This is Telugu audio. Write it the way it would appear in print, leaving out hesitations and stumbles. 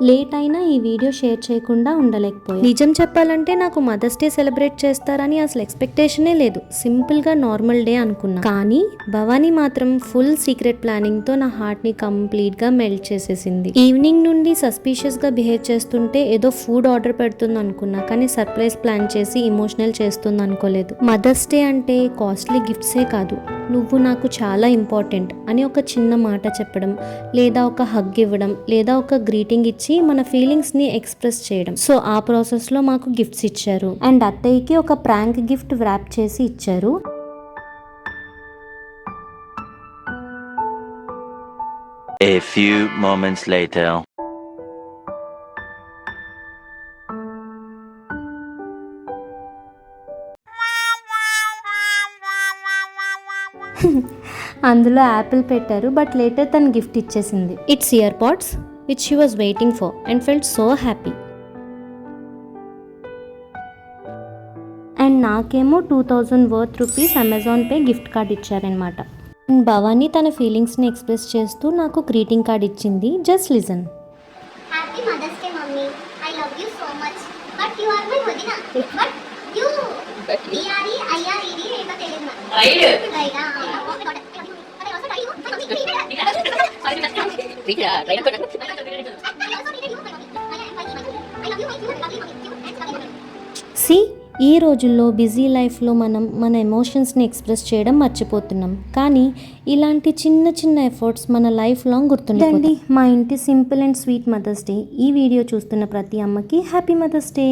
లేట్ అయినా ఈ వీడియో షేర్ చేయకుండా ఉండలేకపోయాను. నిజం చెప్పాలంటే నాకు మదర్స్ డే సెలబ్రేట్ చేస్తారని అసలు ఎక్స్పెక్టేషనే లేదు. సింపుల్గా నార్మల్ డే అనుకున్నా. కానీ భవానీ మాత్రం ఫుల్ సీక్రెట్ ప్లానింగ్తో నా హార్ట్ని కంప్లీట్గా మెల్ట్ చేసేసింది. ఈవినింగ్ నుండి సస్పీషియస్గా బిహేవ్ చేస్తుంటే ఏదో ఫుడ్ ఆర్డర్ పెడుతుంది అనుకున్నా, కానీ సర్ప్రైజ్ ప్లాన్ చేసి ఇమోషనల్ చేస్తుంది అనుకోలేదు. మదర్స్ డే అంటే కాస్ట్లీ గిఫ్ట్సే కాదు, నువ్వు నాకు చాలా ఇంపార్టెంట్ అని ఒక చిన్న మాట చెప్పడం, లేదా ఒక హగ్ ఇవ్వడం, లేదా ఒక గ్రీటింగ్ ఇచ్చి మన ఫీలింగ్స్ని ఎక్స్ప్రెస్ చేయడం. సో ఆ ప్రాసెస్లో మాకు గిఫ్ట్స్ ఇచ్చారు. అండ్ అత్తయ్యకి ఒక ప్రాంక్ గిఫ్ట్ వ్రాప్ చేసి ఇచ్చారు. A few moments later. అందులో యాపిల్ పెట్టారు, బట్ లేటర్ తను గిఫ్ట్ ఇచ్చేసింది. It's ear pods which she was waiting for and felt so happy. And నాకేమో 2000 worth rupees Amazon pay gift card ఇచ్చారనమాట. భవానీ తన ఫీలింగ్స్ని ఎక్స్ప్రెస్ చేస్తూ నాకు గ్రీటింగ్ కార్డ్ ఇచ్చింది. Just listen. Happy mother's day mummy, I love you so much, but you are my వదిన, బట్ యు డిఆర్ఈ ఐఆర్ఈడి ఏదో తెలియదు నాకు. రైడా సి ఈ రోజుల్లో బిజీ లైఫ్లో మనం మన ఎమోషన్స్ని ఎక్స్ప్రెస్ చేయడం మర్చిపోతున్నాం, కానీ ఇలాంటి చిన్న చిన్న ఎఫర్ట్స్ మన లైఫ్ లాంగ్ గుర్తుండీ. మా ఇంటి simple and sweet mother's day ఈ వీడియో చూస్తున్న ప్రతి అమ్మకి హ్యాపీ మదర్స్ డే.